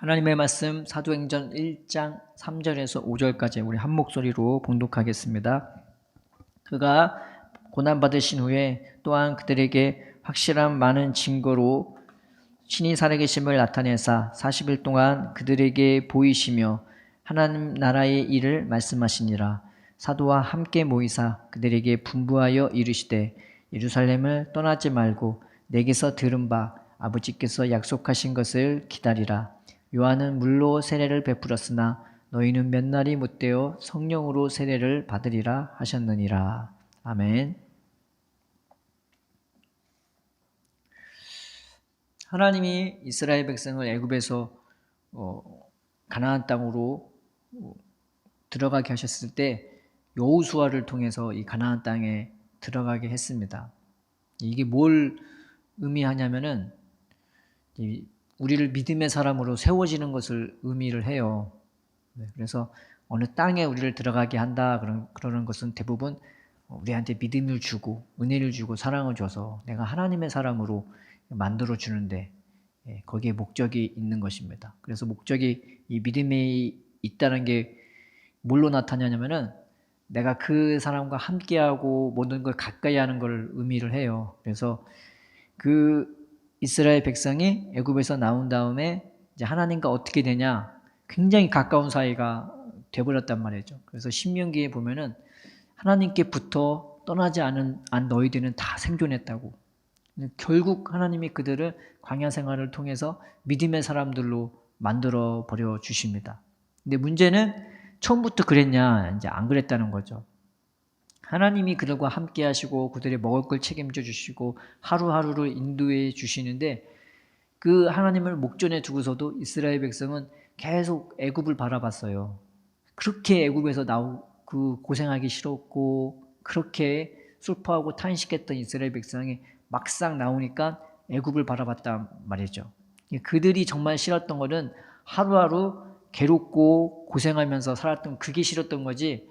하나님의 말씀 사도행전 1장 3절에서 5절까지 우리 한 목소리로 봉독하겠습니다. 그가 고난받으신 후에 또한 그들에게 확실한 많은 증거로 신이 살아계심을 나타내사 40일 동안 그들에게 보이시며 하나님 나라의 일을 말씀하시니라. 사도와 함께 모이사 그들에게 분부하여 이르시되 예루살렘을 떠나지 말고 내게서 들은 바 아버지께서 약속하신 것을 기다리라. 요한은 물로 세례를 베풀었으나 너희는 몇 날이 못되어 성령으로 세례를 받으리라 하셨느니라. 아멘. 하나님이 이스라엘 백성을 애굽에서 가나안 땅으로 들어가게 하셨을 때 여호수아를 통해서 이 가나안 땅에 들어가게 했습니다. 이게 뭘 의미하냐면은 우리를 믿음의 사람으로 세워지는 것을 의미를 해요. 그래서 어느 땅에 우리를 들어가게 한다 그러는 것은 대부분 우리한테 믿음을 주고 은혜를 주고 사랑을 줘서 내가 하나님의 사람으로 만들어 주는데 거기에 목적이 있는 것입니다. 그래서 목적이 이 믿음이 있다는 게 뭘로 나타나냐면은 내가 그 사람과 함께하고 모든 걸 가까이 하는 걸 의미를 해요. 그래서 그 이스라엘 백성이 애굽에서 나온 다음에 이제 하나님과 어떻게 되냐? 굉장히 가까운 사이가 되어버렸단 말이죠. 그래서 신명기에 보면은 하나님께부터 떠나지 않은 너희들은 다 생존했다고. 결국 하나님이 그들을 광야 생활을 통해서 믿음의 사람들로 만들어 버려 주십니다. 근데 문제는 처음부터 그랬냐? 이제 안 그랬다는 거죠. 하나님이 그들과 함께 하시고 그들의 먹을 걸 책임져 주시고 하루하루를 인도해 주시는데 그 하나님을 목전에 두고서도 이스라엘 백성은 계속 애굽을 바라봤어요. 그렇게 애굽에서 그 고생하기 싫었고 그렇게 슬퍼하고 탄식했던 이스라엘 백성이 막상 나오니까 애굽을 바라봤단 말이죠. 그들이 정말 싫었던 것은 하루하루 괴롭고 고생하면서 살았던 그게 싫었던 거지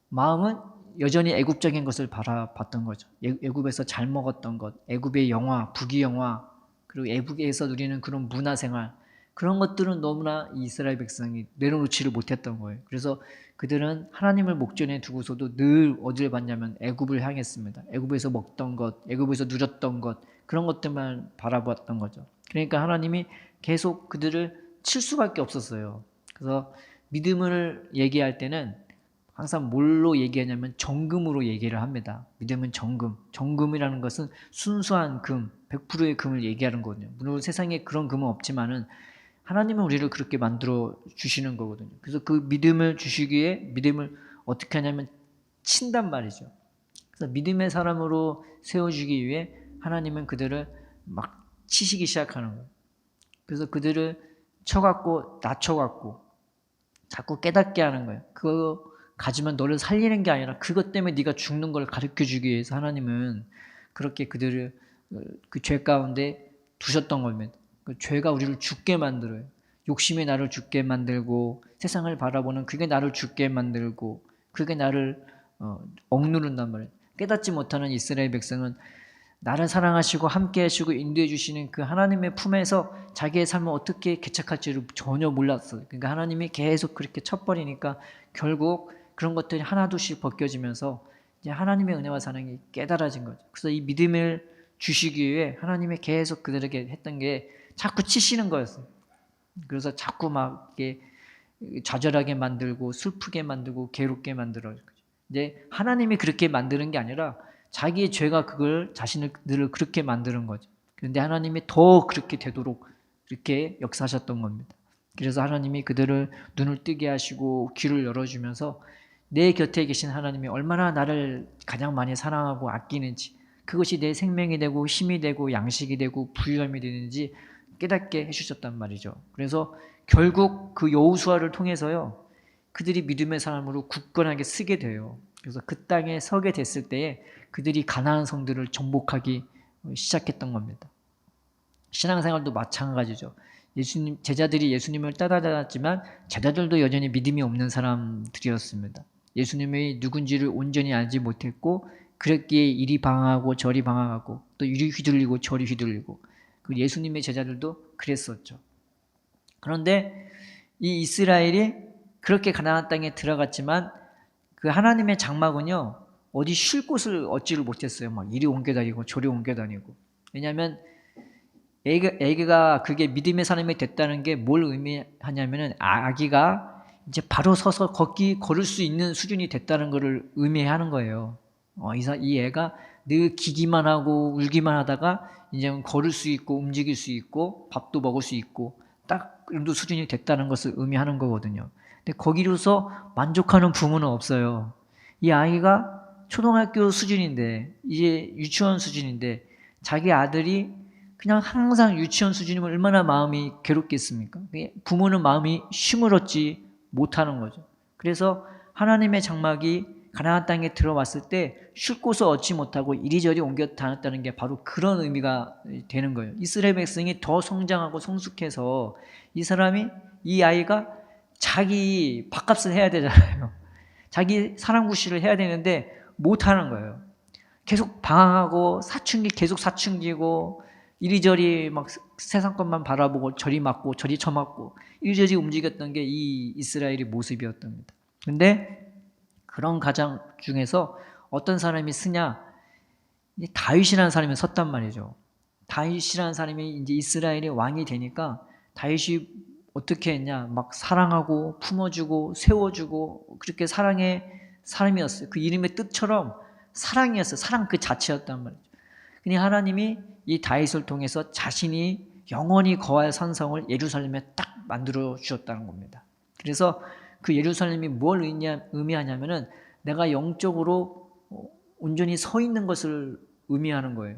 마음은 여전히 애굽적인 것을 바라봤던 거죠. 애굽에서 잘 먹었던 것, 애굽의 영화, 북이 영화, 그리고 애굽에서 누리는 그런 문화생활 그런 것들은 너무나 이스라엘 백성이 내려놓지를 못했던 거예요. 그래서 그들은 하나님을 목전에 두고서도 늘 어디를 봤냐면 애굽을 향했습니다. 애굽에서 먹던 것, 애굽에서 누렸던 것 그런 것들만 바라봤던 거죠. 그러니까 하나님이 계속 그들을 칠 수밖에 없었어요. 그래서 믿음을 얘기할 때는 항상 뭘로 얘기하냐면 정금으로 얘기를 합니다. 믿음은 정금. 정금이라는 것은 순수한 금, 100%의 금을 얘기하는 거거든요. 물론 세상에 그런 금은 없지만은 하나님은 우리를 그렇게 만들어 주시는 거거든요. 그래서 그 믿음을 주시기에 믿음을 어떻게 하냐면 친단 말이죠. 그래서 믿음의 사람으로 세워주기 위해 하나님은 그들을 막 치시기 시작하는 거예요. 그래서 그들을 쳐갖고 낮춰갖고 자꾸 깨닫게 하는 거예요. 그거 가지면 너를 살리는 게 아니라 그것 때문에 네가 죽는 걸 가르쳐주기 위해서 하나님은 그렇게 그들을 그 죄 가운데 두셨던 겁니다. 그 죄가 우리를 죽게 만들어요. 욕심이 나를 죽게 만들고 세상을 바라보는 그게 나를 죽게 만들고 그게 나를 억누른단 말이에요. 깨닫지 못하는 이스라엘 백성은 나를 사랑하시고 함께 하시고 인도해 주시는 그 하나님의 품에서 자기의 삶을 어떻게 개척할지를 전혀 몰랐어요. 그러니까 하나님이 계속 그렇게 쳐버리니까 결국 그런 것들이 하나둘씩 벗겨지면서 이제 하나님의 은혜와 사랑이 깨달아진 거죠. 그래서 이 믿음을 주시기 위해 하나님이 계속 그들에게 했던 게 자꾸 치시는 거였어요. 그래서 자꾸 막 이렇게 좌절하게 만들고 슬프게 만들고 괴롭게 만들어요. 이제 하나님이 그렇게 만드는 게 아니라 자기의 죄가 그걸 자신을 그렇게 만드는 거죠. 그런데 하나님이 더 그렇게 되도록 이렇게 역사하셨던 겁니다. 그래서 하나님이 그들을 눈을 뜨게 하시고 귀를 열어주면서 내 곁에 계신 하나님이 얼마나 나를 가장 많이 사랑하고 아끼는지 그것이 내 생명이 되고 힘이 되고 양식이 되고 부유함이 되는지 깨닫게 해주셨단 말이죠. 그래서 결국 그 여호수아를 통해서요 그들이 믿음의 사람으로 굳건하게 서게 돼요. 그래서 그 땅에 서게 됐을 때에 그들이 가나안 성들을 정복하기 시작했던 겁니다. 신앙생활도 마찬가지죠. 제자들이 예수님을 따라다녔지만 제자들도 여전히 믿음이 없는 사람들이었습니다. 예수님이 누군지를 온전히 알지 못했고 그랬기에 이리 방황하고 저리 방황하고 또 이리 휘둘리고 저리 휘둘리고 예수님의 제자들도 그랬었죠. 그런데 이 이스라엘이 그렇게 가나안 땅에 들어갔지만 그 하나님의 장막은요, 어디 쉴 곳을 얻지를 못했어요. 막 이리 옮겨 다니고 저리 옮겨 다니고. 왜냐하면 아기가 그게 믿음의 사람이 됐다는 게 뭘 의미하냐면은 아기가 이제 바로 서서 걸을 수 있는 수준이 됐다는 것을 의미하는 거예요. 이 애가 늘 기기만 하고 울기만 하다가 이제 걸을 수 있고 움직일 수 있고 밥도 먹을 수 있고 딱 그 정도 수준이 됐다는 것을 의미하는 거거든요. 근데 거기로서 만족하는 부모는 없어요. 이 아이가 초등학교 수준인데 이제 유치원 수준인데 자기 아들이 그냥 항상 유치원 수준이면 얼마나 마음이 괴롭겠습니까? 부모는 마음이 쉼을 얻지 못하는 거죠. 그래서 하나님의 장막이 가나안 땅에 들어왔을 때 쉴 곳을 얻지 못하고 이리저리 옮겨 다녔다는 게 바로 그런 의미가 되는 거예요. 이스라엘 백성이 더 성장하고 성숙해서 이 아이가 자기 밥값을 해야 되잖아요. 자기 사랑구실을 해야 되는데 못하는 거예요. 계속 방황하고 사춘기 계속 사춘기고 이리저리 막 세상 것만 바라보고 저리 맞고 저리 쳐맞고 이리저리 움직였던 게 이 이스라엘의 모습이었답니다. 근데 그런 가정 중에서 어떤 사람이 쓰냐? 다윗이라는 사람이 섰단 말이죠. 다윗이라는 사람이 이제 이스라엘의 왕이 되니까 다윗이 어떻게 했냐? 막 사랑하고 품어주고 세워주고 그렇게 사랑의 사람이었어요. 그 이름의 뜻처럼 사랑이었어요. 사랑 그 자체였단 말이죠. 그냥 하나님이 이 다윗을 통해서 자신이 영원히 거할 산성을 예루살렘에 딱 만들어 주셨다는 겁니다. 그래서 그 예루살렘이 뭘 의미하냐면은 내가 영적으로 온전히 서 있는 것을 의미하는 거예요.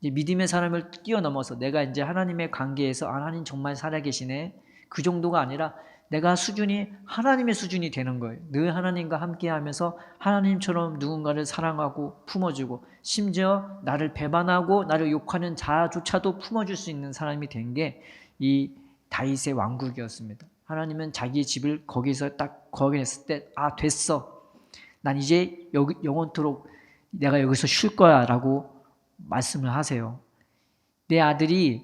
이제 믿음의 사람을 뛰어넘어서 내가 이제 하나님의 관계에서 하나님 정말 살아계시네 그 정도가 아니라 내가 수준이 하나님의 수준이 되는 거예요. 늘 하나님과 함께하면서 하나님처럼 누군가를 사랑하고 품어주고 심지어 나를 배반하고 나를 욕하는 자조차도 품어줄 수 있는 사람이 된 게 이 다윗의 왕국이었습니다. 하나님은 자기 집을 거기서 딱 거행했을 때 됐어. 난 이제 영원토록 내가 여기서 쉴 거야 라고 말씀을 하세요. 내 아들이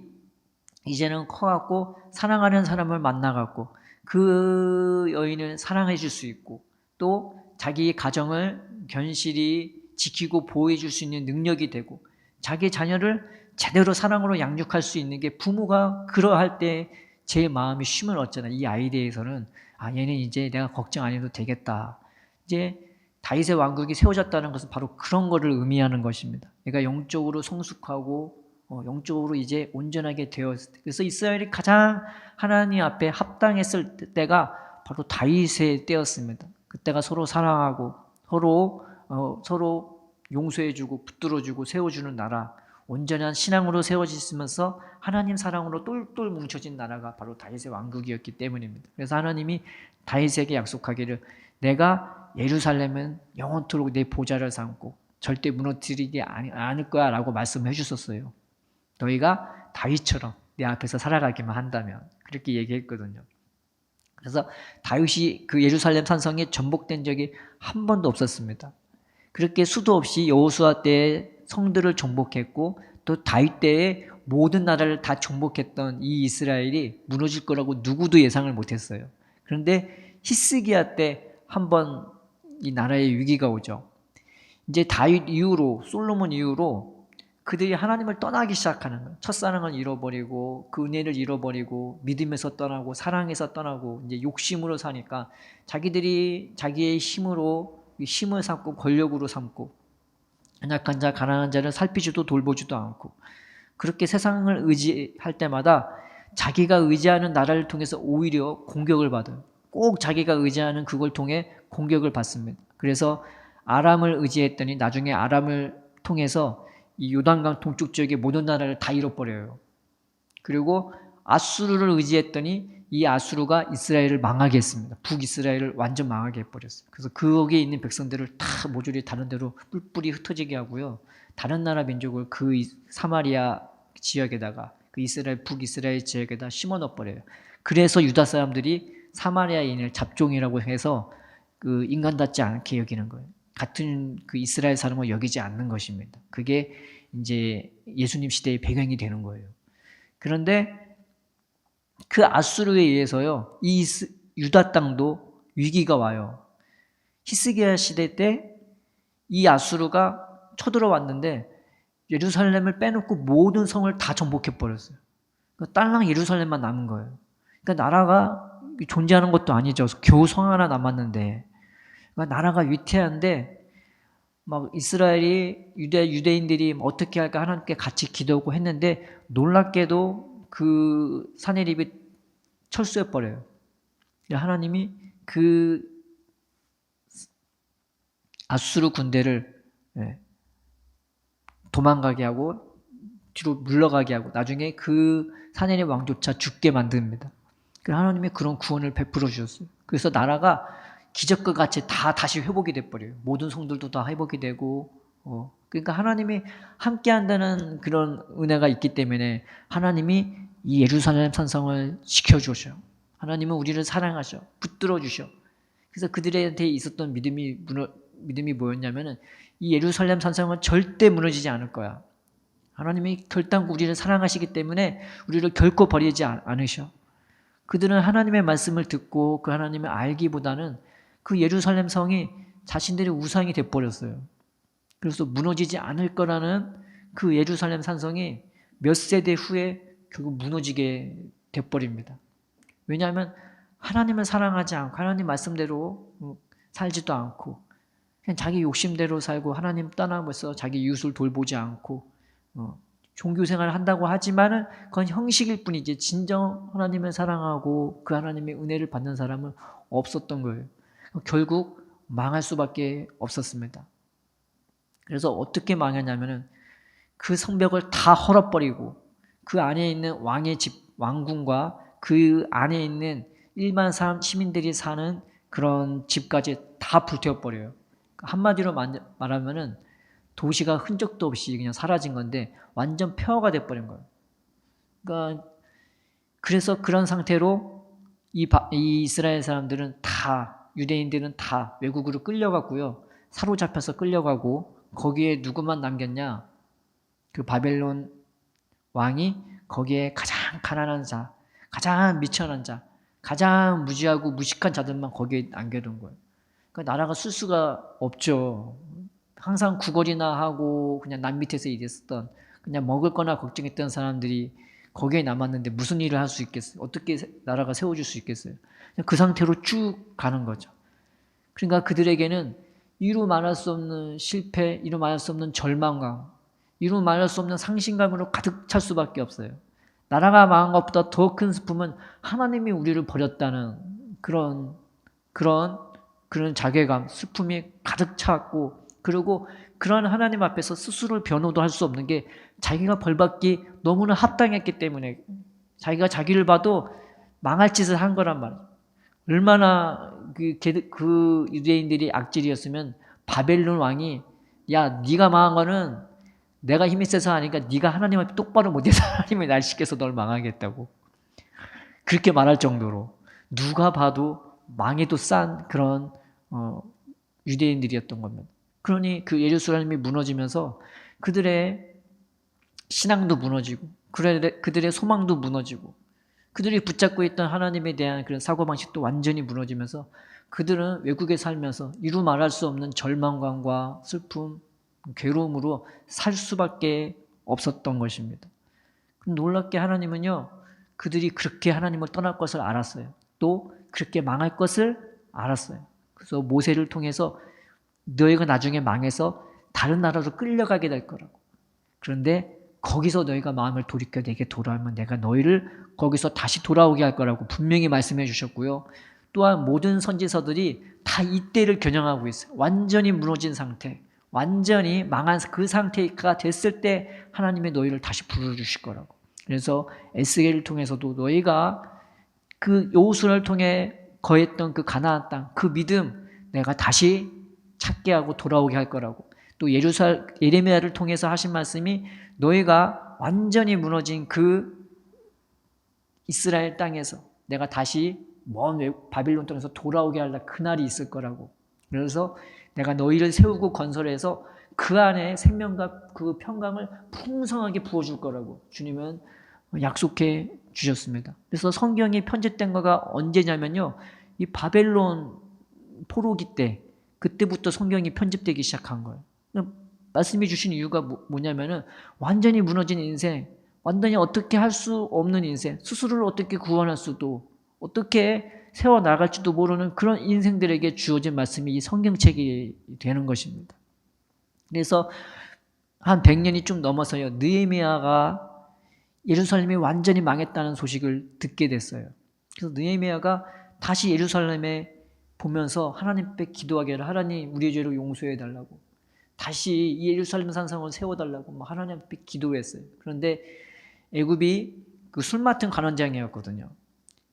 이제는 커갖고 사랑하는 사람을 만나갖고 그 여인을 사랑해 줄 수 있고 또 자기 가정을 견실히 지키고 보호해 줄 수 있는 능력이 되고 자기 자녀를 제대로 사랑으로 양육할 수 있는 게 부모가 그러할 때 제 마음이 쉼을 얻잖아요. 이 아이에 대해서는 얘는 이제 내가 걱정 안 해도 되겠다. 이제 다윗의 왕국이 세워졌다는 것은 바로 그런 거를 의미하는 것입니다. 내가 영적으로 성숙하고 영적으로 이제 온전하게 되었을 때 그래서 이스라엘이 가장 하나님 앞에 합당했을 때가 바로 다윗의 때였습니다. 그때가 서로 사랑하고 서로 용서해주고 붙들어주고 세워주는 나라 온전한 신앙으로 세워지면서 하나님 사랑으로 똘똘 뭉쳐진 나라가 바로 다윗의 왕국이었기 때문입니다. 그래서 하나님이 다윗에게 약속하기를 내가 예루살렘은 영원토록 내 보좌를 삼고 절대 무너뜨리지 않을 거야 라고 말씀해 주셨어요. 너희가 다윗처럼 내 앞에서 살아가기만 한다면 그렇게 얘기했거든요. 그래서 다윗이 그 예루살렘 산성에 전복된 적이 한 번도 없었습니다. 그렇게 수도 없이 여호수아 때에 성들을 정복했고 또 다윗 때에 모든 나라를 다 정복했던 이 이스라엘이 무너질 거라고 누구도 예상을 못했어요. 그런데 히스기야 때 한 번 이 나라에 위기가 오죠. 이제 다윗 이후로 솔로몬 이후로 그들이 하나님을 떠나기 시작하는 거예요. 첫사랑을 잃어버리고 그 은혜를 잃어버리고 믿음에서 떠나고 사랑에서 떠나고 이제 욕심으로 사니까 자기들이 자기의 힘을 삼고 권력으로 삼고 연약한 자 가난한 자를 살피지도 돌보지도 않고 그렇게 세상을 의지할 때마다 자기가 의지하는 나라를 통해서 오히려 공격을 받아요. 꼭 자기가 의지하는 그걸 통해 공격을 받습니다. 그래서 아람을 의지했더니 나중에 아람을 통해서 이 요단강 동쪽 지역의 모든 나라를 다 잃어버려요. 그리고 아수르를 의지했더니 이 아수르가 이스라엘을 망하게 했습니다. 북이스라엘을 완전 망하게 해버렸어요. 그래서 거기에 있는 백성들을 다 모조리 다른 데로 뿔뿔이 흩어지게 하고요. 다른 나라 민족을 그 사마리아 지역에다가 그 북이스라엘 지역에다 심어 넣어버려요. 그래서 유다 사람들이 사마리아인을 잡종이라고 해서 그 인간답지 않게 여기는 거예요. 같은 그 이스라엘 사람을 여기지 않는 것입니다. 그게 이제 예수님 시대의 배경이 되는 거예요. 그런데 그 아수르에 의해서요, 이 유다 땅도 위기가 와요. 히스기야 시대 때 이 아수르가 쳐들어왔는데 예루살렘을 빼놓고 모든 성을 다 정복해 버렸어요. 그러니까 딸랑 예루살렘만 남은 거예요. 그러니까 나라가 존재하는 것도 아니죠. 겨우 성 하나 남았는데. 그러니까 나라가 위태한데 막 이스라엘이 유대인들이 어떻게 할까 하나님께 같이 기도하고 했는데 놀랍게도 그 사내립이 철수해 버려요. 하나님이 그 아수르 군대를 도망가게 하고 뒤로 물러가게 하고 나중에 그 사내립 왕조차 죽게 만듭니다. 하나님이 그런 구원을 베풀어 주셨어요. 그래서 나라가 기적과 같이 다 다시 회복이 돼버려요. 모든 성들도 다 회복이 되고 그러니까 하나님이 함께한다는 그런 은혜가 있기 때문에 하나님이 이 예루살렘 산성을 지켜주셔. 하나님은 우리를 사랑하셔. 붙들어 주셔. 그래서 그들한테 있었던 믿음이 뭐였냐면은 이 예루살렘 산성은 절대 무너지지 않을 거야. 하나님이 결단코 우리를 사랑하시기 때문에 우리를 결코 버리지 않으셔. 그들은 하나님의 말씀을 듣고 그 하나님을 알기보다는 그 예루살렘 성이 자신들의 우상이 돼버렸어요. 그래서 무너지지 않을 거라는 그 예루살렘 산성이 몇 세대 후에 결국 무너지게 돼버립니다. 왜냐하면 하나님을 사랑하지 않고 하나님 말씀대로 살지도 않고 그냥 자기 욕심대로 살고 하나님 떠나면서 자기 이웃을 돌보지 않고 종교생활을 한다고 하지만은 그건 형식일 뿐이지 진정 하나님을 사랑하고 그 하나님의 은혜를 받는 사람은 없었던 거예요. 결국 망할 수밖에 없었습니다. 그래서 어떻게 망했냐면은 그 성벽을 다 헐어버리고 그 안에 있는 왕의 집, 왕궁과 그 안에 있는 일반 시민들이 사는 그런 집까지 다 불태워버려요. 한마디로 말하면은 도시가 흔적도 없이 그냥 사라진 건데 완전 폐허가 돼버린 거예요. 그러니까 그래서 그런 상태로 이 이스라엘 사람들은 다 유대인들은 다 외국으로 끌려갔고요. 사로잡혀서 끌려가고 거기에 누구만 남겼냐? 그 바벨론 왕이 거기에 가장 가난한 자, 가장 미천한 자, 가장 무지하고 무식한 자들만 거기에 남겨둔 거예요. 그러니까 나라가 쓸 수가 없죠. 항상 구걸이나 하고 그냥 남 밑에서 일했었던 그냥 먹을 거나 걱정했던 사람들이 거기에 남았는데 무슨 일을 할 수 있겠어요? 어떻게 나라가 세워줄 수 있겠어요? 그 상태로 쭉 가는 거죠. 그러니까 그들에게는 이루 말할 수 없는 실패, 이루 말할 수 없는 절망감, 이루 말할 수 없는 상실감으로 가득 찰 수밖에 없어요. 나라가 망한 것보다 더 큰 슬픔은 하나님이 우리를 버렸다는 그런 자괴감, 슬픔이 가득 찼고 그리고 그런 하나님 앞에서 스스로를 변호도 할 수 없는 게 자기가 벌받기 너무나 합당했기 때문에 자기가 자기를 봐도 망할 짓을 한 거란 말이에요. 얼마나 그 유대인들이 악질이었으면 바벨론 왕이 야 네가 망한 거는 내가 힘이 세서 하니까 네가 하나님 앞에 똑바로 못해서 하나님이 날 시켜서 널 망하겠다고 그렇게 말할 정도로 누가 봐도 망해도 싼 그런 유대인들이었던 겁니다. 그러니 그 예루살렘이 무너지면서 그들의 신앙도 무너지고 그들의 소망도 무너지고 그들이 붙잡고 있던 하나님에 대한 그런 사고방식도 완전히 무너지면서 그들은 외국에 살면서 이루 말할 수 없는 절망감과 슬픔, 괴로움으로 살 수밖에 없었던 것입니다. 놀랍게 하나님은요, 그들이 그렇게 하나님을 떠날 것을 알았어요. 또 그렇게 망할 것을 알았어요. 그래서 모세를 통해서 너희가 나중에 망해서 다른 나라로 끌려가게 될 거라고. 그런데 거기서 너희가 마음을 돌이켜 내게 돌아오면 내가 너희를 거기서 다시 돌아오게 할 거라고 분명히 말씀해 주셨고요. 또한 모든 선지서들이 다 이때를 겨냥하고 있어요. 완전히 무너진 상태, 완전히 망한 그 상태가 됐을 때 하나님의 너희를 다시 불러주실 거라고. 그래서 에스겔을 통해서도 너희가 그 여호수아를 통해 거했던 그 가나안 땅, 그 믿음 내가 다시 찾게 하고 돌아오게 할 거라고. 또 예레미야를 통해서 하신 말씀이 너희가 완전히 무너진 그 이스라엘 땅에서 내가 다시 먼 바빌론 땅에서 돌아오게 할 그날이 있을 거라고. 그래서 내가 너희를 세우고 건설해서 그 안에 생명과 그 평강을 풍성하게 부어줄 거라고 주님은 약속해 주셨습니다. 그래서 성경이 편집된 거가 언제냐면요, 이 바벨론 포로기 때, 그때부터 성경이 편집되기 시작한 거예요. 말씀해 주신 이유가 뭐냐면은 완전히 무너진 인생, 완전히 어떻게 할 수 없는 인생, 스스로를 어떻게 구원할 수도, 어떻게 세워나갈지도 모르는 그런 인생들에게 주어진 말씀이 이 성경책이 되는 것입니다. 그래서 한 100년이 좀 넘어서요, 느헤미야가 예루살렘이 완전히 망했다는 소식을 듣게 됐어요. 그래서 느헤미야가 다시 예루살렘에 보면서 하나님께 기도하게 하라, 하나님 우리의 죄를 용서해 달라고, 다시 이 예루살렘 산성을 세워달라고 하나님 앞에 기도했어요. 그런데 애굽이 그 술 맡은 관원장이었거든요.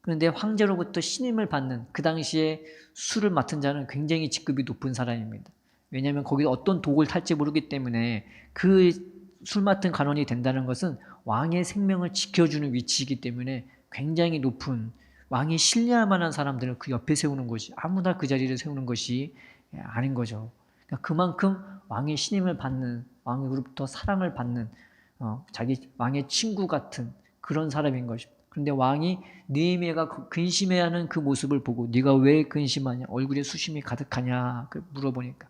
그런데 황제로부터 신임을 받는, 그 당시에 술을 맡은 자는 굉장히 직급이 높은 사람입니다. 왜냐하면 거기 어떤 독을 탈지 모르기 때문에 그 술 맡은 관원이 된다는 것은 왕의 생명을 지켜주는 위치이기 때문에 굉장히 높은, 왕이 신뢰할 만한 사람들을 그 옆에 세우는 것이, 아무나 그 자리를 세우는 것이 아닌 거죠. 그러니까 그만큼 왕의 신임을 받는, 왕으로부터 사랑을 받는, 자기 왕의 친구 같은 그런 사람인 것입니다. 그런데 왕이 느헤미야가 근심해하는 그 모습을 보고, 네가 왜 근심하냐, 얼굴에 수심이 가득하냐 물어보니까,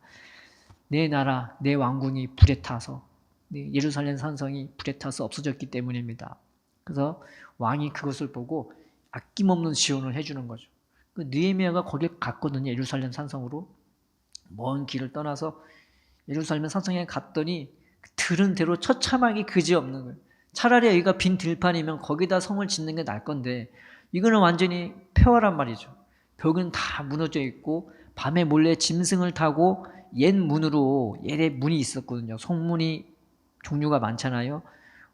내 나라, 내 왕궁이 불에 타서, 예루살렘 산성이 불에 타서 없어졌기 때문입니다. 그래서 왕이 그것을 보고 아낌없는 지원을 해주는 거죠. 그 느헤미야가 거길 갔거든요. 예루살렘 산성으로 먼 길을 떠나서 예루살렘 산성에 갔더니 들은 대로 처참하게 그지없는 거예요. 차라리 여기가 빈 들판이면 거기다 성을 짓는 게 나을 건데, 이거는 완전히 폐허란 말이죠. 벽은 다 무너져 있고, 밤에 몰래 짐승을 타고 옛 문으로, 옛에 문이 있었거든요. 성문이 종류가 많잖아요.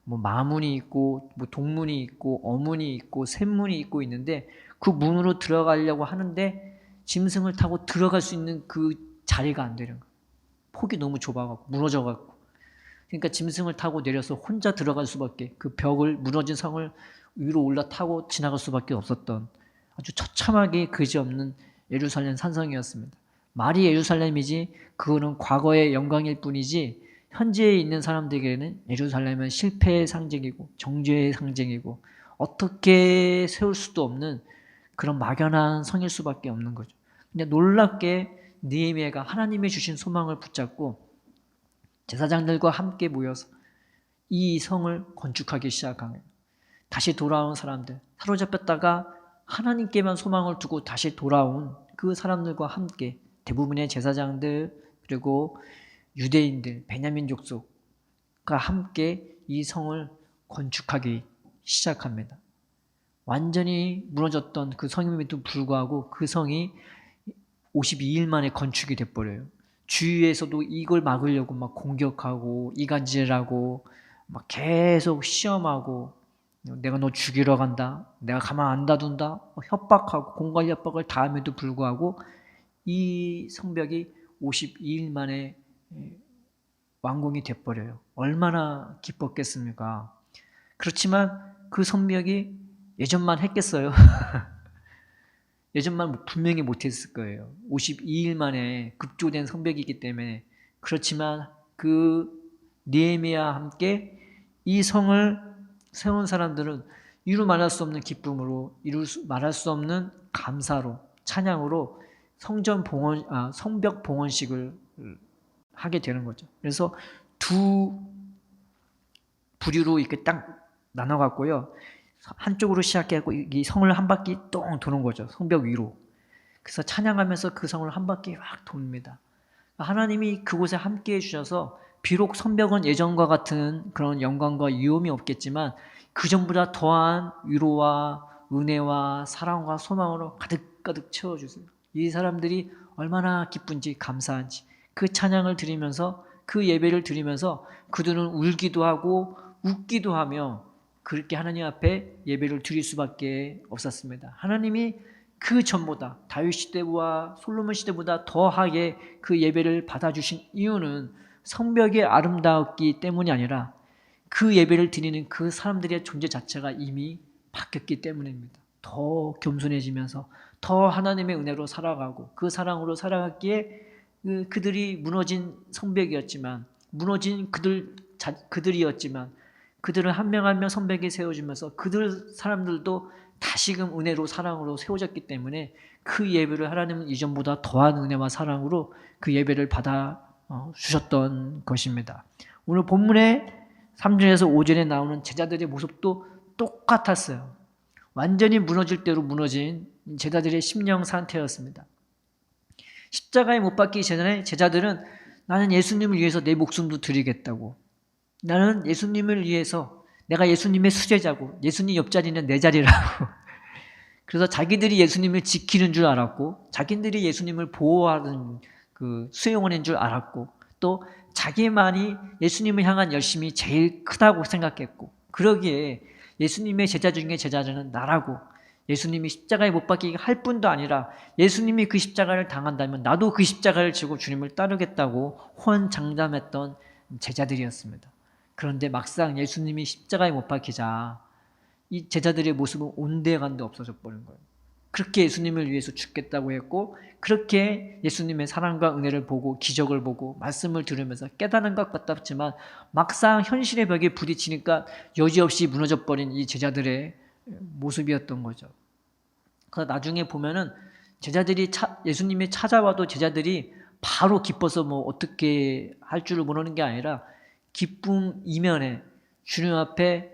뭐 마문이 있고, 뭐 동문이 있고, 어문이 있고, 샘문이 있고 있는데, 그 문으로 들어가려고 하는데 짐승을 타고 들어갈 수 있는 그 자리가 안 되는 거예요. 폭이 너무 좁아갖고 무너져갖고. 그러니까 짐승을 타고 내려서 혼자 들어갈 수밖에, 그 벽을, 무너진 성을 위로 올라타고 지나갈 수밖에 없었던 아주 처참하게 그지없는 예루살렘 산성이었습니다. 말이 예루살렘이지 그거는 과거의 영광일 뿐이지, 현재에 있는 사람들에게는 예루살렘은 실패의 상징이고 정죄의 상징이고 어떻게 세울 수도 없는 그런 막연한 성일 수밖에 없는 거죠. 근데 놀랍게 느헤미야가 하나님이 주신 소망을 붙잡고 제사장들과 함께 모여서 이 성을 건축하기 시작한 거예요. 다시 돌아온 사람들, 사로잡혔다가 하나님께만 소망을 두고 다시 돌아온 그 사람들과 함께, 대부분의 제사장들 그리고 유대인들, 베냐민 족속과 함께 이 성을 건축하기 시작합니다. 완전히 무너졌던 그 성임에도 불구하고 그 성이 52일 만에 건축이 돼버려요. 주위에서도 이걸 막으려고 막 공격하고 이간질하고 막 계속 시험하고, 내가 너 죽이러 간다, 내가 가만 안 놔둔다, 협박하고 공갈 협박을 다함에도 불구하고 이 성벽이 52일 만에 완공이 돼버려요. 얼마나 기뻤겠습니까? 그렇지만 그 성벽이 예전만 했겠어요? 예전만 분명히 못했을 거예요. 52일 만에 급조된 성벽이기 때문에. 그렇지만 그 느헤미야와 함께 이 성을 세운 사람들은 이루 말할 수 없는 기쁨으로, 말할 수 없는 감사로, 찬양으로 성벽 봉헌식을 하게 되는 거죠. 그래서 두 부류로 이렇게 딱 나눠갖고요, 한쪽으로 시작해갖고 이 성을 한 바퀴 똥 도는 거죠. 성벽 위로. 그래서 찬양하면서 그 성을 한 바퀴 확 돕니다. 하나님이 그곳에 함께 해주셔서 비록 성벽은 예전과 같은 그런 영광과 위엄이 없겠지만 그 전보다 더한 위로와 은혜와 사랑과 소망으로 가득가득 채워주세요. 이 사람들이 얼마나 기쁜지 감사한지 그 찬양을 드리면서, 그 예배를 드리면서 그들은 울기도 하고 웃기도 하며 그렇게 하나님 앞에 예배를 드릴 수밖에 없었습니다. 하나님이 그 전보다, 다윗 시대와 솔로몬 시대보다 더하게 그 예배를 받아주신 이유는 성벽이 아름다웠기 때문이 아니라 그 예배를 드리는 그 사람들의 존재 자체가 이미 바뀌었기 때문입니다. 더 겸손해지면서 더 하나님의 은혜로 살아가고 그 사랑으로 살아갔기에 그들이 무너진 성벽이었지만, 무너진 그들이었지만 그들을 한 명 한 명 선배에게 세워주면서 그들 사람들도 다시금 은혜로 사랑으로 세워졌기 때문에 그 예배를 하나님은 이전보다 더한 은혜와 사랑으로 그 예배를 받아 주셨던 것입니다. 오늘 본문의 3절에서 5절에 나오는 제자들의 모습도 똑같았어요. 완전히 무너질 대로 무너진 제자들의 심령 상태였습니다. 십자가에 못 박히기 전에 제자들은 나는 예수님을 위해서 내 목숨도 드리겠다고, 나는 예수님을 위해서 내가 예수님의 수제자고 예수님 옆자리는 내 자리라고 그래서 자기들이 예수님을 지키는 줄 알았고 자기들이 예수님을 보호하는 그 수용원인 줄 알았고 또 자기만이 예수님을 향한 열심이 제일 크다고 생각했고 그러기에 예수님의 제자 중에 제자는 나라고 예수님이 십자가에 못 박히게 할 뿐도 아니라 예수님이 그 십자가를 당한다면 나도 그 십자가를 지고 주님을 따르겠다고 호언장담했던 제자들이었습니다. 그런데 막상 예수님이 십자가에 못 박히자 이 제자들의 모습은 온데간데 없어져 버린 거예요. 그렇게 예수님을 위해서 죽겠다고 했고 그렇게 예수님의 사랑과 은혜를 보고 기적을 보고 말씀을 들으면서 깨닫는 것 같았지만 막상 현실의 벽에 부딪히니까 여지없이 무너져 버린 이 제자들의 모습이었던 거죠. 그래서 나중에 보면은 제자들이 예수님이 찾아와도 제자들이 바로 기뻐서 뭐 어떻게 할 줄을 모르는 게 아니라 기쁨 이면에 주님 앞에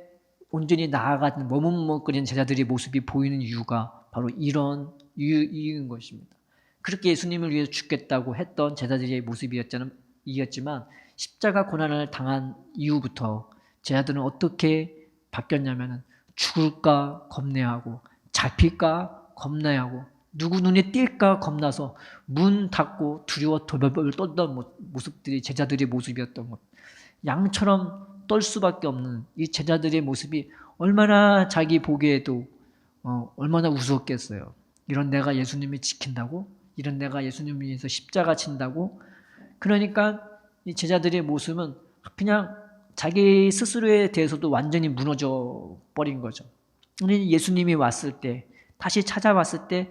온전히 나아가는 머뭇머뭇거리는 제자들의 모습이 보이는 이유가 바로 이런 이유인 것입니다. 그렇게 예수님을 위해서 죽겠다고 했던 제자들의 모습이었지만 십자가 고난을 당한 이후부터 제자들은 어떻게 바뀌었냐면 죽을까 겁내하고 잡힐까 겁내하고 누구 눈에 띌까 겁나서 문 닫고 두려워 돌벌벌 떨던 모습들이 제자들의 모습이었던 것. 양처럼 떨 수밖에 없는 이 제자들의 모습이 얼마나 자기 보기에도 얼마나 우스웠겠어요. 이런 내가 예수님을 지킨다고? 이런 내가 예수님을 위해서 십자가 친다고? 그러니까 이 제자들의 모습은 그냥 자기 스스로에 대해서도 완전히 무너져 버린 거죠. 예수님이 왔을 때, 다시 찾아왔을 때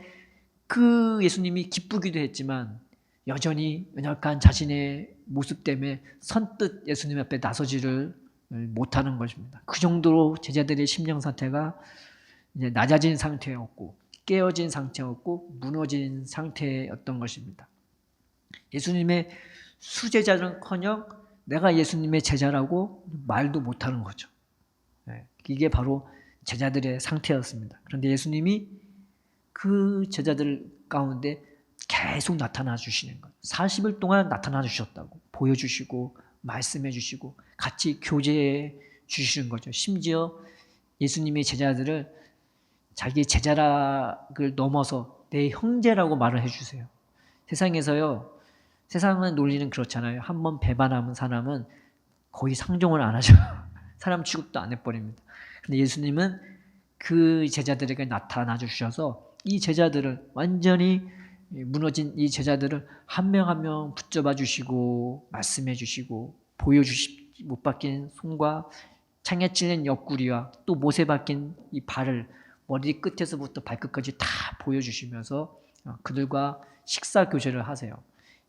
그 예수님이 기쁘기도 했지만 여전히 연약한 자신의 모습 때문에 선뜻 예수님 앞에 나서지를 못하는 것입니다. 그 정도로 제자들의 심령 상태가 이제 낮아진 상태였고 깨어진 상태였고 무너진 상태였던 것입니다. 예수님의 수제자는커녕 내가 예수님의 제자라고 말도 못하는 거죠. 이게 바로 제자들의 상태였습니다. 그런데 예수님이 그 제자들 가운데 계속 나타나 주시는 거예요. 40일 동안 나타나 주셨다고 보여주시고 말씀해 주시고 같이 교제해 주시는 거죠. 심지어 예수님의 제자들을 자기 제자락을 넘어서 내 형제라고 말을 해주세요. 세상에서요, 세상의 논리는 그렇잖아요. 한번 배반하면 사람은 거의 상종을 안 하죠. 사람 취급도 안 해버립니다. 근데 예수님은 그 제자들에게 나타나 주셔서 이 제자들을 완전히 무너진 이 제자들을 한 명 한 명 붙잡아 주시고 말씀해 주시고 못 박힌 손과 창에 찔린 옆구리와 또 못에 박힌 이 발을 머리 끝에서부터 발끝까지 다 보여주시면서 그들과 식사 교제를 하세요.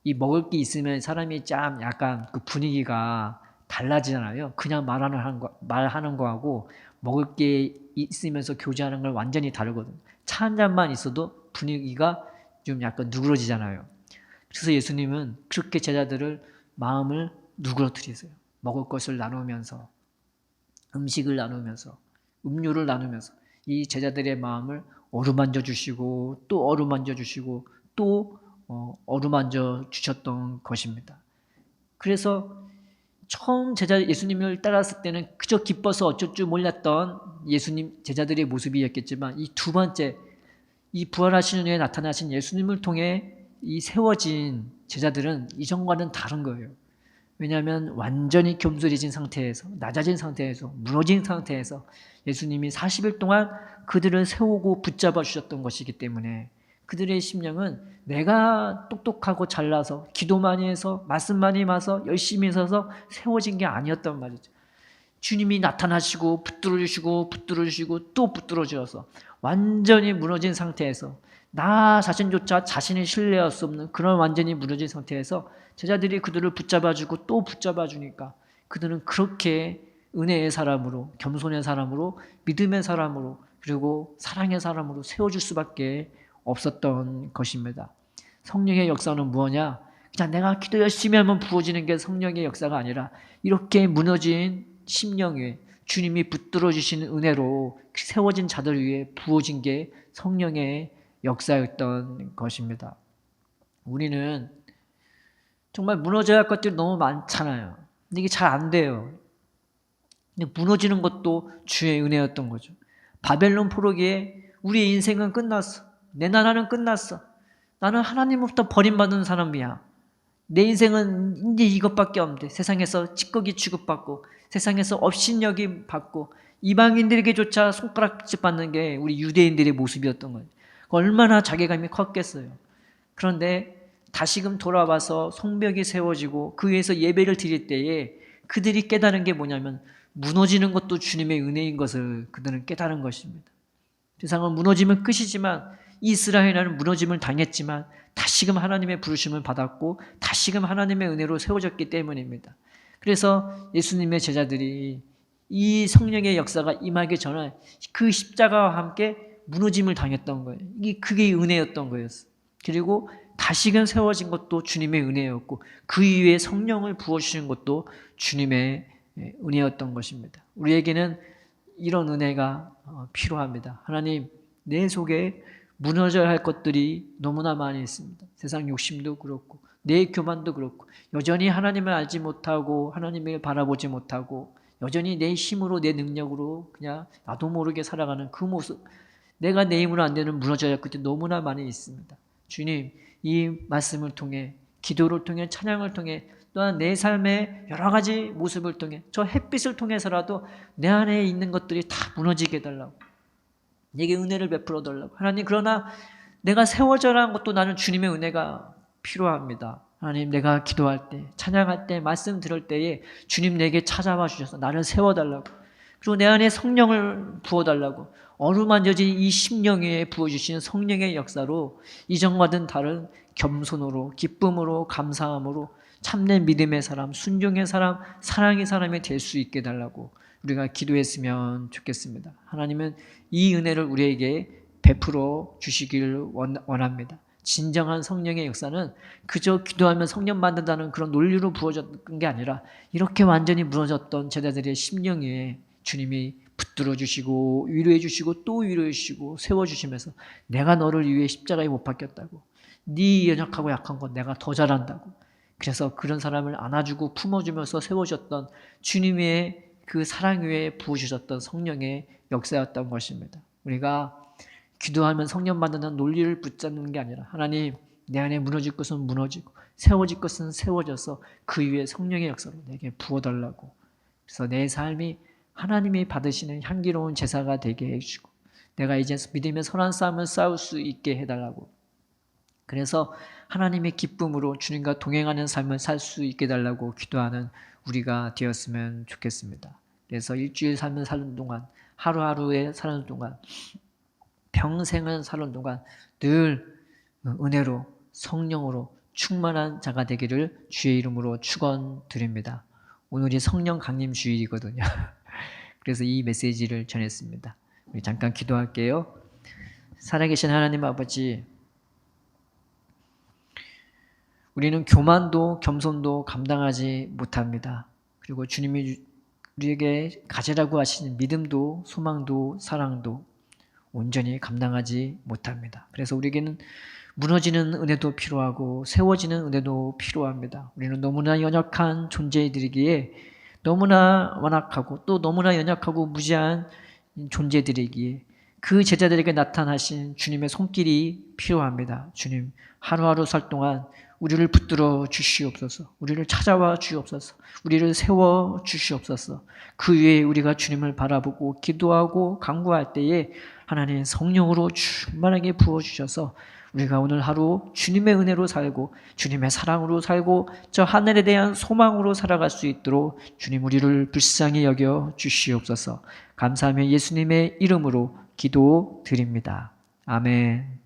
이 먹을 게 있으면 사람이 참 약간 그 분위기가 달라지잖아요. 그냥 말하는 거하고 먹을 게 있으면서 교제하는 걸 완전히 다르거든요. 차 한 잔만 있어도 분위기가 좀 약간 누그러지잖아요. 그래서 예수님은 그렇게 제자들을 마음을 누그러뜨리세요. 먹을 것을 나누면서 음식을 나누면서 음료를 나누면서 이 제자들의 마음을 어루만져 주시고 또 어루만져 주시고 또 어루만져 주셨던 것입니다. 그래서 처음 예수님을 따랐을 때는 그저 기뻐서 어쩔 줄 몰랐던 예수님 제자들의 모습이었겠지만 이 두 번째 이 부활하신 후에 나타나신 예수님을 통해 이 세워진 제자들은 이전과는 다른 거예요. 왜냐하면 완전히 겸손해진 상태에서 낮아진 상태에서 무너진 상태에서 예수님이 40일 동안 그들을 세우고 붙잡아 주셨던 것이기 때문에 그들의 심령은 내가 똑똑하고 잘나서 기도 많이 해서 말씀 많이 봐서 열심히 서서 세워진 게 아니었단 말이죠. 주님이 나타나시고 붙들어주시고 또 붙들어주셔서 완전히 무너진 상태에서 나 자신조차 자신을 신뢰할 수 없는 그런 완전히 무너진 상태에서 제자들이 그들을 붙잡아주고 또 붙잡아주니까 그들은 그렇게 은혜의 사람으로, 겸손의 사람으로, 믿음의 사람으로, 그리고 사랑의 사람으로 세워줄 수밖에 없었던 것입니다. 성령의 역사는 무엇이냐? 그냥 내가 기도 열심히 하면 부어지는 게 성령의 역사가 아니라 이렇게 무너진 심령 위에 주님이 붙들어 주시는 은혜로 세워진 자들 위에 부어진 게 성령의 역사였던 것입니다. 우리는 정말 무너져야 할 것들이 너무 많잖아요. 근데 이게 잘 안 돼요. 근데 무너지는 것도 주의 은혜였던 거죠. 바벨론 포로기에 우리의 인생은 끝났어. 내 나라는 끝났어. 나는 하나님으로부터 버림받은 사람이야. 내 인생은 이제 이것밖에 없는데 세상에서 찌꺼기 취급받고 세상에서 업신여김 받고 이방인들에게조차 손가락질 받는 게 우리 유대인들의 모습이었던 거예요. 얼마나 자괴감이 컸겠어요. 그런데 다시금 돌아와서 성벽이 세워지고 그 위에서 예배를 드릴 때에 그들이 깨달은 게 뭐냐면 무너지는 것도 주님의 은혜인 것을 그들은 깨달은 것입니다. 세상은 무너지면 끝이지만 이스라엘은 무너짐을 당했지만 다시금 하나님의 부르심을 받았고 다시금 하나님의 은혜로 세워졌기 때문입니다. 그래서 예수님의 제자들이 이 성령의 역사가 임하기 전에 그 십자가와 함께 무너짐을 당했던 거예요. 그게 은혜였던 거였어요. 그리고 다시금 세워진 것도 주님의 은혜였고 그 위에 성령을 부어주신 것도 주님의 은혜였던 것입니다. 우리에게는 이런 은혜가 필요합니다. 하나님, 내 속에 무너져야 할 것들이 너무나 많이 있습니다. 세상 욕심도 그렇고 내 교만도 그렇고 여전히 하나님을 알지 못하고 하나님을 바라보지 못하고 여전히 내 힘으로 내 능력으로 그냥 나도 모르게 살아가는 그 모습, 내가 내 힘으로 안 되는 무너져야 할 것들이 너무나 많이 있습니다. 주님, 이 말씀을 통해 기도를 통해 찬양을 통해 또한 내 삶의 여러 가지 모습을 통해 저 햇빛을 통해서라도 내 안에 있는 것들이 다 무너지게 해달라고, 내게 은혜를 베풀어 달라고. 하나님, 그러나 내가 세워져라 한 것도 나는 주님의 은혜가 필요합니다. 하나님, 내가 기도할 때 찬양할 때 말씀 들을 때에 주님 내게 찾아와 주셔서 나를 세워달라고, 그리고 내 안에 성령을 부어달라고, 어루만져진 이 심령 위에 부어주신 성령의 역사로 이전과는 다른 겸손으로 기쁨으로 감사함으로 참된 믿음의 사람, 순종의 사람, 사랑의 사람이 될 수 있게 해달라고 우리가 기도했으면 좋겠습니다. 하나님은 이 은혜를 우리에게 베풀어 주시기를 원합니다. 진정한 성령의 역사는 그저 기도하면 성령 받는다는 그런 논리로 부어졌던 게 아니라 이렇게 완전히 무너졌던 제자들의 심령 위에 주님이 붙들어 주시고 위로해 주시고 또 위로해 주시고 세워 주시면서 내가 너를 위해 십자가에 못 박혔다고, 네 연약하고 약한 건 내가 더 잘한다고, 그래서 그런 사람을 안아주고 품어주면서 세워주셨던 주님의 그 사랑 위에 부어주셨던 성령의 역사였던 것입니다. 우리가 기도하면 성령 받는 논리를 붙잡는 게 아니라 하나님, 내 안에 무너질 것은 무너지고 세워질 것은 세워져서 그 위에 성령의 역사로 내게 부어달라고, 그래서 내 삶이 하나님이 받으시는 향기로운 제사가 되게 해주시고 내가 이제 믿음의 선한 싸움을 싸울 수 있게 해달라고, 그래서 하나님의 기쁨으로 주님과 동행하는 삶을 살 수 있게 해달라고 기도하는 우리가 되었으면 좋겠습니다. 그래서 일주일 삶을 사는 동안, 하루하루에 사는 동안, 평생을 사는 동안 늘 은혜로 성령으로 충만한 자가 되기를 주의 이름으로 축원드립니다. 오늘이 성령 강림 주일이거든요. 그래서 이 메시지를 전했습니다. 우리 잠깐 기도할게요. 살아계신 하나님 아버지, 우리는 교만도 겸손도 감당하지 못합니다. 그리고 주님이 우리에게 가지라고 하시는 믿음도 소망도 사랑도 온전히 감당하지 못합니다. 그래서 우리에게는 무너지는 은혜도 필요하고 세워지는 은혜도 필요합니다. 우리는 너무나 연약한 존재들이기에, 너무나 완악하고 또 너무나 연약하고 무지한 존재들이기에 그 제자들에게 나타나신 주님의 손길이 필요합니다. 주님, 하루하루 살 동안 우리를 붙들어 주시옵소서. 우리를 찾아와 주옵소서. 우리를 세워 주시옵소서. 그 위에 우리가 주님을 바라보고 기도하고 간구할 때에 하나님 성령으로 충만하게 부어주셔서 우리가 오늘 하루 주님의 은혜로 살고 주님의 사랑으로 살고 저 하늘에 대한 소망으로 살아갈 수 있도록 주님 우리를 불쌍히 여겨 주시옵소서. 감사하며 예수님의 이름으로 기도드립니다. 아멘.